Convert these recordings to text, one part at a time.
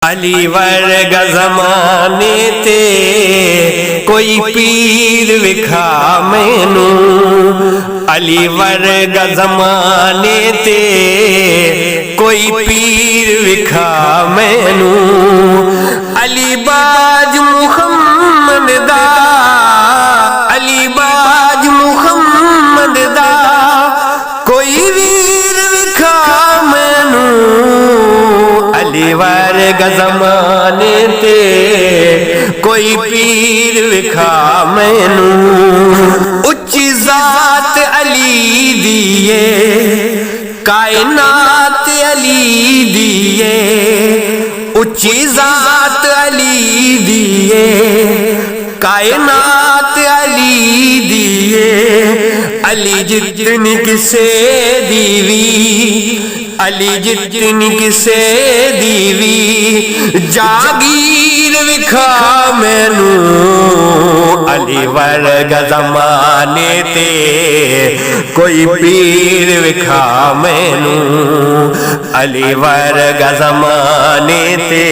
علی ورگا زمانے تے کوئی پیر وکھا مینوں، علی ورگا زمانے تے کوئی پیر وکھا مینوں، علی باج محمد دا، علی باج محمد دا کوئی ویر وکھا مینوں، علی ورگا زمانے تے کوئی پیر وکھا مینوں، اچھی ذات علی دیے کائنات علی دیے، اچھی ذات علی دیے کائنات علی دیے، علی جتنی کسے دیوی، علی جتنی کسے دیوی جاگیر وکھا مینوں، علی ورگا زمانے تے کوئی پیر وکھا مینوں، علی ورگا زمانے تے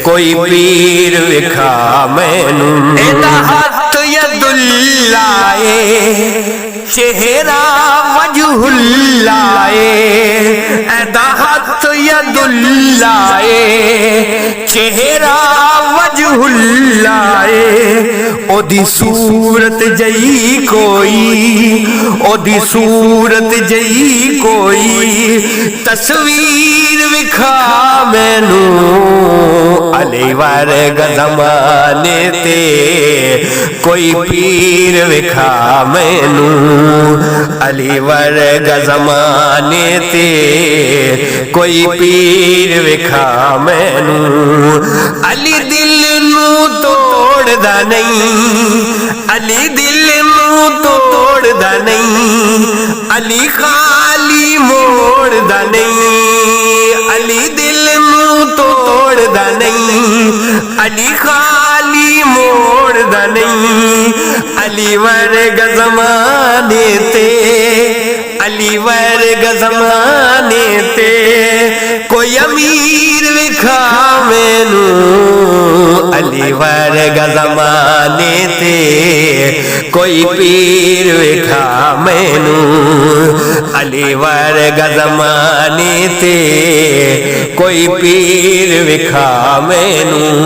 کوئی پیر وکھا مینوں، ایدا ہاتھ ید اللہ چہرہ وجہ اللہ، ایدا ہاتھ ید اللہ چہرہ وجہ اللہ، او دی صورت جئی کوئی، او دی صورت جئی کوئی تصویر وکھا مینوں، علی ورگا زمانے تے کوئی پیر وکھا مینوں، علی ورگا زمانے تے کوئی پیر وکھا مینوں، علی دل نو تو توڑدا نہیں، علی دل نو تو توڑدا نہیں، علی خالی موڑدا نہیں، علی دل نو تو توڑدا نہیں، علی خالی موڑدا نہیں، علی ورگا زمانے تے، علی ورگا زمانے تے کوئی امیر وکھا مینوں، علی ورگا زمانے تے کوئی پیر وکھا مینوں، علی ورگا زمانے تے کوئی پیر وکھا مینوں۔